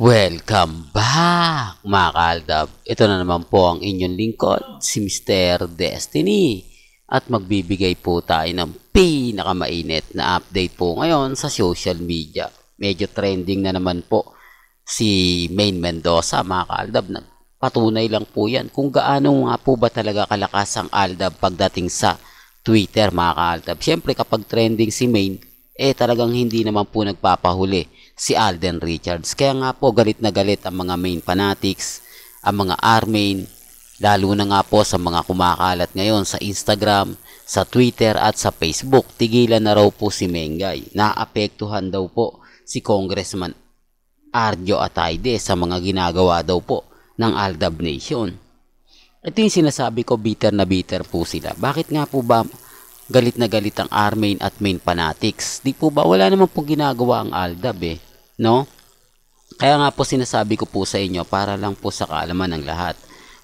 Welcome back mga kaaldab. Ito na naman po ang inyong lingkod, si Mr. Destiny. At magbibigay po tayo ng pinakamainit na update po ngayon sa social media. Medyo trending na naman po si Maine Mendoza mga kaaldab. Patunay lang po yan kung gaano nga po ba talaga kalakas ang Aldab pagdating sa Twitter mga kaaldab. Siyempre kapag trending si Maine, talagang hindi naman po nagpapahuli si Alden Richards. Kaya nga po galit na galit ang mga Maine fanatics, ang mga R-Maine, lalo na nga po sa mga kumakalat ngayon sa Instagram, sa Twitter at sa Facebook. Tigilan na raw po si Mengay. Naapektuhan daw po si Congressman Arjo Atayde sa mga ginagawa daw po ng Aldab Nation. Ito yung sinasabi ko, bitter na bitter po sila. Bakit nga po ba galit na galit ang R-Maine at Maine fanatics? Di po ba wala naman pong ginagawa ang Aldab no? Kaya nga po sinasabi ko po sa inyo para lang po sa kaalaman ng lahat.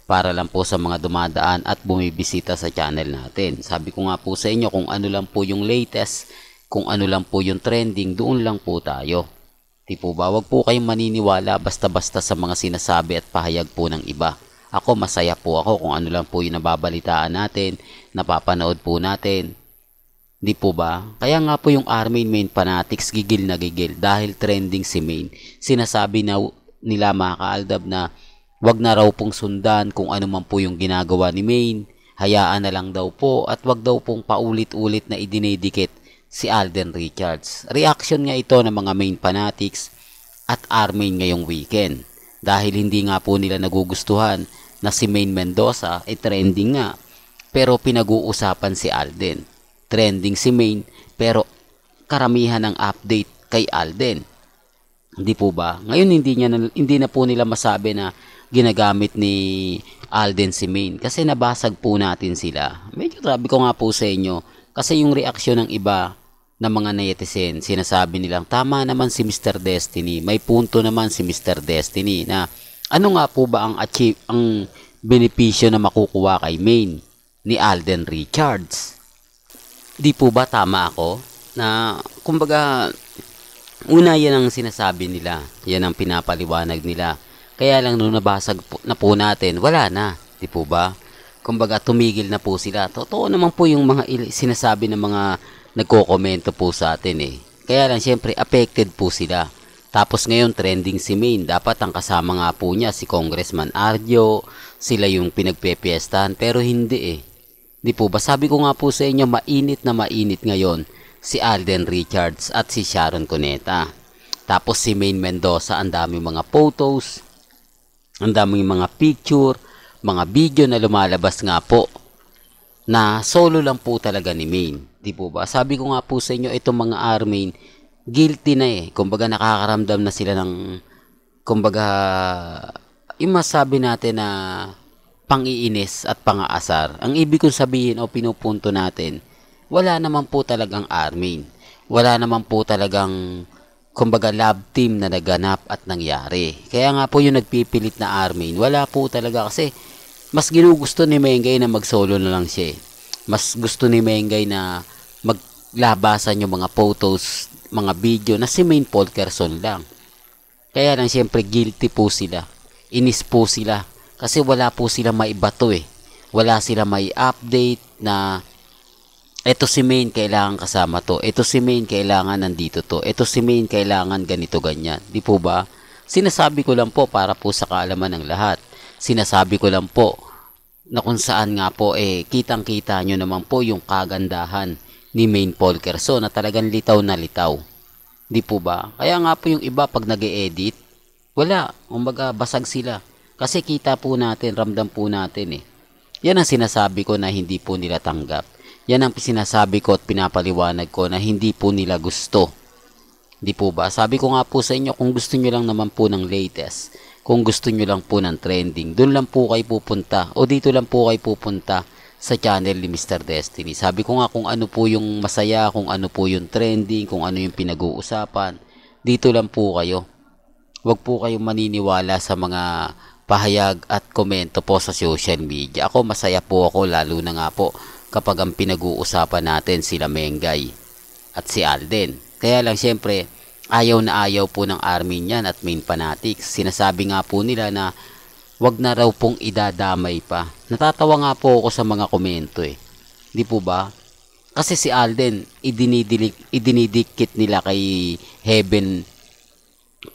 Para lang po sa mga dumadaan at bumibisita sa channel natin. Sabi ko nga po sa inyo kung ano lang po yung latest, kung ano lang po yung trending, doon lang po tayo. Di po ba? Wag po kayong maniniwala basta-basta sa mga sinasabi at pahayag po ng iba. Ako masaya po ako kung ano lang po yung nababalitaan natin, napapanood po natin. Di po ba? Kaya nga po yung R-Maine Maine fanatics gigil na gigil dahil trending si Maine. Sinasabi na nila mga kaaldab na wag na raw pong sundan kung ano man po yung ginagawa ni Maine. Hayaan na lang daw po at wag daw pong paulit-ulit na idinidikit si Alden Richards. Reaction nga ito ng mga Maine fanatics at R-Maine ngayong weekend. Dahil hindi nga po nila nagugustuhan na si Maine Mendoza trending nga. Pero pinag-uusapan si Alden. Trending si Maine pero karamihan ng update kay Alden. Hindi po ba? Ngayon hindi na po nila masabi na ginagamit ni Alden si Maine kasi nabasag po natin sila. Medyo sabi ko nga po sa inyo kasi yung reaksyon ng iba na mga netizen, sinasabi nilang tama naman si Mr. Destiny. May punto naman si Mr. Destiny na ano nga po ba ang benepisyo na makukuha kay Maine ni Alden Richards? Di po ba tama ako? Na kumbaga una yan ang sinasabi nila. Yan ang pinapaliwanag nila. Kaya lang nung nabasag na po natin, wala na. Di po ba? Kumbaga tumigil na po sila. Totoo naman po yung mga sinasabi ng mga nagko-komento po sa atin Kaya lang syempre affected po sila. Tapos ngayon trending si Maine. Dapat ang kasama nga po niya si Congressman Arjo. Sila yung pinagpepiestahan pero hindi Di po ba? Sabi ko nga po sa inyo, mainit na mainit ngayon si Alden Richards at si Sharon Cuneta. Tapos si Maine Mendoza, ang daming mga photos, ang daming mga picture, mga video na lumalabas nga po na solo lang po talaga ni Maine. Di po ba? Sabi ko nga po sa inyo, itong mga R-Maine, guilty na Kumbaga nakakaramdam na sila ng, kumbaga, yung masabi natin na pang-iinis at pang-aasar. Ang ibig kong sabihin o pinupunto natin, wala naman po talagang R-Maine. Wala naman po talagang, kumbaga, love team na naganap at nangyari. Kaya nga po yung nagpipilit na R-Maine, wala po talaga kasi mas ginugusto ni Mengay na mag-solo na lang siya Mas gusto ni Mengay na maglabasan yung mga photos, mga video na si Maine Polkerson lang. Kaya lang siyempre guilty po sila. Inis po sila. Kasi wala po sila maibato Wala sila may update na eto si Maine kailangan kasama to. Eto si Maine kailangan nandito to. Eto si Maine kailangan ganito ganyan. Di po ba? Sinasabi ko lang po para po sa kaalaman ng lahat. Sinasabi ko lang po na kung saan nga po kitang-kita nyo naman po yung kagandahan ni Maine Polkerson na talagang litaw na litaw. Di po ba? Kaya nga po yung iba pag nag-e-edit, wala. Kumbaga basag sila. Kasi kita po natin, ramdam po natin Yan ang sinasabi ko na hindi po nila tanggap. Yan ang sinasabi ko at pinapaliwanag ko na hindi po nila gusto. Di po ba? Sabi ko nga po sa inyo, kung gusto nyo lang naman po ng latest, kung gusto nyo lang po ng trending, doon lang po kayo pupunta o dito lang po kayo pupunta sa channel ni Mr. Destiny. Sabi ko nga kung ano po yung masaya, kung ano po yung trending, kung ano yung pinag-uusapan, dito lang po kayo. Huwag po kayong maniniwala sa mga pahayag at komento po sa social media. Ako masaya po ako lalo na nga po kapag ang pinag-uusapan natin sila Mengay at si Alden. Kaya lang syempre Ayaw na ayaw po ng Armenian at main fanatics. Sinasabi nga po nila na wag na raw pong idadamay pa. Natatawa nga po ako sa mga komento eh. Di po ba? Kasi si Alden, idinidikit nila kay Heaven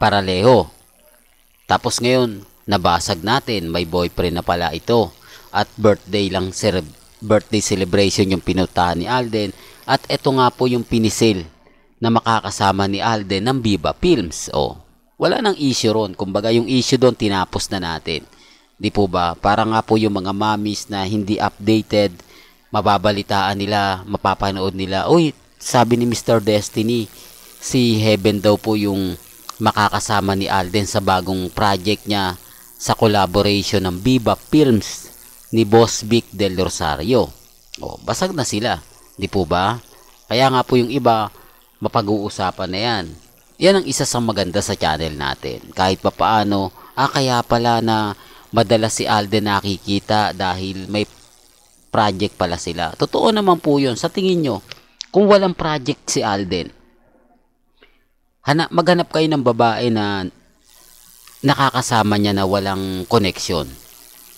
Paralejo. Tapos ngayon, nabasag natin, may boyfriend na pala ito. At birthday celebration yung pinuntahan ni Alden. At ito nga po yung pinisil na makakasama ni Alden ng Viva Films. O, wala nang issue ron. Kumbaga yung issue doon, tinapos na natin. Di po ba? Para nga po yung mga mommies na hindi updated, mababalitaan nila, mapapanood nila, uy, sabi ni Mr. Destiny, si Heaven daw po yung makakasama ni Alden sa bagong project niya sa collaboration ng Viva Films ni Boss Vic Del Rosario. O, basag na sila. Di po ba? Kaya nga po yung iba, mapag-uusapan na yan. Yan ang isa sa maganda sa channel natin. Kahit papaano, kaya pala na madalas si Alden nakikita dahil may project pala sila. Totoo naman po yun. Sa tingin nyo, kung walang project si Alden, maghanap kayo ng babae na nakakasama niya na walang connection.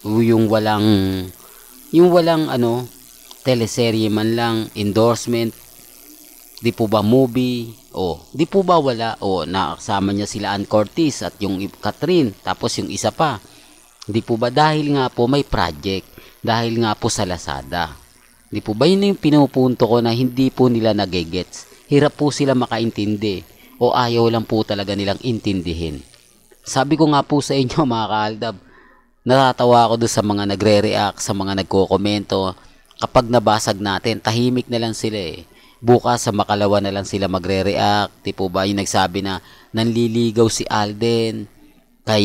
Yung walang teleserye man lang, endorsement, di po ba movie, di po ba wala, nakasama niya sila Ann Curtis at yung Catherine, tapos yung isa pa, di po ba dahil nga po may project, dahil nga po sa Lazada, di po ba yun yung pinupunto ko na hindi po nila nagegets, hirap po sila makaintindi, o ayaw lang po talaga nilang intindihin. Sabi ko nga po sa inyo mga kaaldab, natatawa ako doon sa mga nagre-react, sa mga nagko-komento, kapag nabasag natin, tahimik na lang sila eh. Bukas sa makalawa na lang sila magre-react. Di po ba yung nagsabi na nanliligaw si Alden kay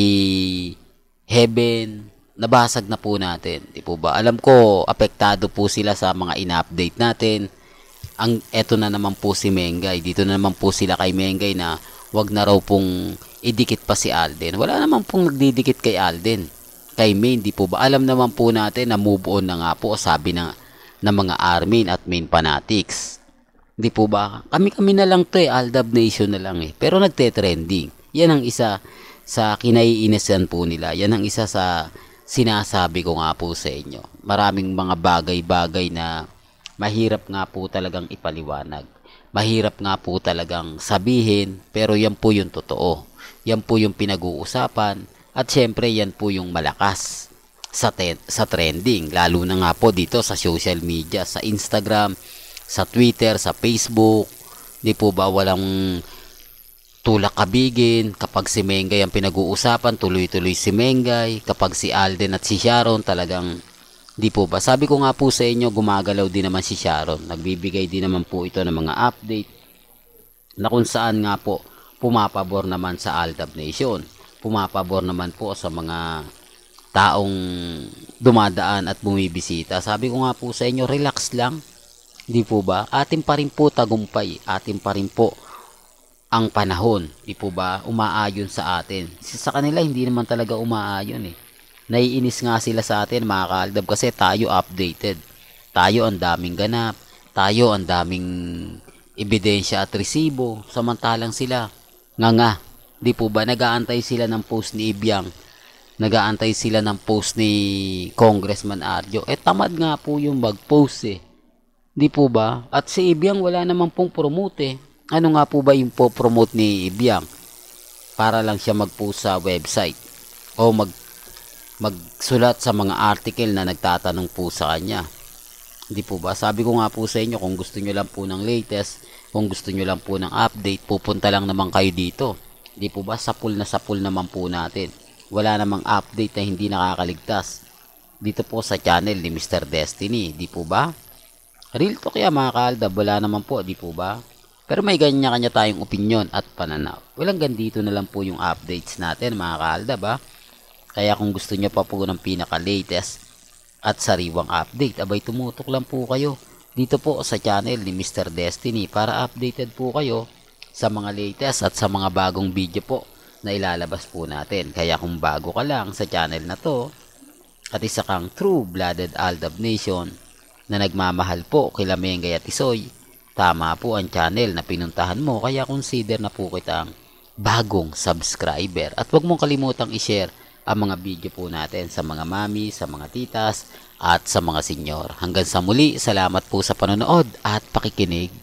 Heaven, nabasag na po natin. Di po ba? Alam ko, apektado po sila sa mga ina-update natin. Eto na naman po si Mengay. Dito na naman po sila kay Mengay na wag na raw pong idikit pa si Alden. Wala naman pong nagdidikit kay Alden. Kay Main, di po ba? Alam naman po natin na move on na nga po, sabi ng mga Armin at Main fanatics. Di po ba? Kami na lang to Aldab Nation na lang eh. Pero nagte-trending. Yan ang isa sa kinaiinisan po nila. Yan ang isa sa sinasabi ko nga po sa inyo. Maraming mga bagay-bagay na mahirap nga po talagang ipaliwanag. Mahirap nga po talagang sabihin, pero yan po yung totoo. Yan po yung pinag-uusapan. At syempre yan po yung malakas sa trending. Lalo na nga po dito sa social media, sa Instagram, sa Twitter, sa Facebook. Di po ba walang tulak kabigin. Kapag si Mengay ang pinag-uusapan, tuloy-tuloy si Mengay. Kapag si Alden at si Sharon, talagang di po ba. Sabi ko nga po sa inyo, gumagalaw din naman si Sharon. Nagbibigay din naman po ito ng mga update na kung saan nga po pumapabor naman sa Aldab Nation. Pumapabor naman po sa mga taong dumadaan at bumibisita. Sabi ko nga po sa inyo, relax lang. Di po ba? Atin pa rin po tagumpay. Atin pa rin po ang panahon. Di po ba? Umaayon sa atin. Sa kanila, hindi naman talaga umaayon eh. Naiinis nga sila sa atin, mga kaaldab, kasi tayo updated. Tayo ang daming ganap. Tayo ang daming ebidensya at resibo. Samantalang sila, nga. Di po ba? Nag-aantay sila ng post ni Ibiang. Nag-aantay sila ng post ni Congressman Arjo. Tamad nga po yung mag-post eh. Di po ba? At si Ibiang wala naman pong promote eh. Ano nga po ba yung po-promote ni Ibiang? Para lang siya mag-post sa website. O magsulat sa mga article na nagtatanong po sa kanya. Di po ba? Sabi ko nga po sa inyo, kung gusto nyo lang po ng latest, kung gusto nyo lang po ng update, pupunta lang naman kayo dito. Di po ba? Sapul naman po natin. Wala namang update na hindi nakakaligtas. Dito po sa channel ni Mr. Destiny. Di po ba? Real talk kaya mga kaaldab. Wala naman po. Di po ba? Pero may kanya-kanya tayong opinion at pananaw. Walang gandito na lang po yung updates natin mga kaaldab ha. Kaya kung gusto nyo pa po ng pinaka-latest at sariwang update, abay tumutok lang po kayo dito po sa channel ni Mr. Destiny para updated po kayo sa mga latest at sa mga bagong video po na ilalabas po natin. Kaya kung bago ka lang sa channel na to at isa kang true-blooded Aldab Nation na nagmamahal po kila Mengay at Isoy, tama po ang channel na pinuntahan mo, kaya consider na po kitang bagong subscriber. At huwag mong kalimutang i-share ang mga video po natin sa mga mami, sa mga titas, at sa mga senyor. Hanggang sa muli, salamat po sa panonood at pakikinig.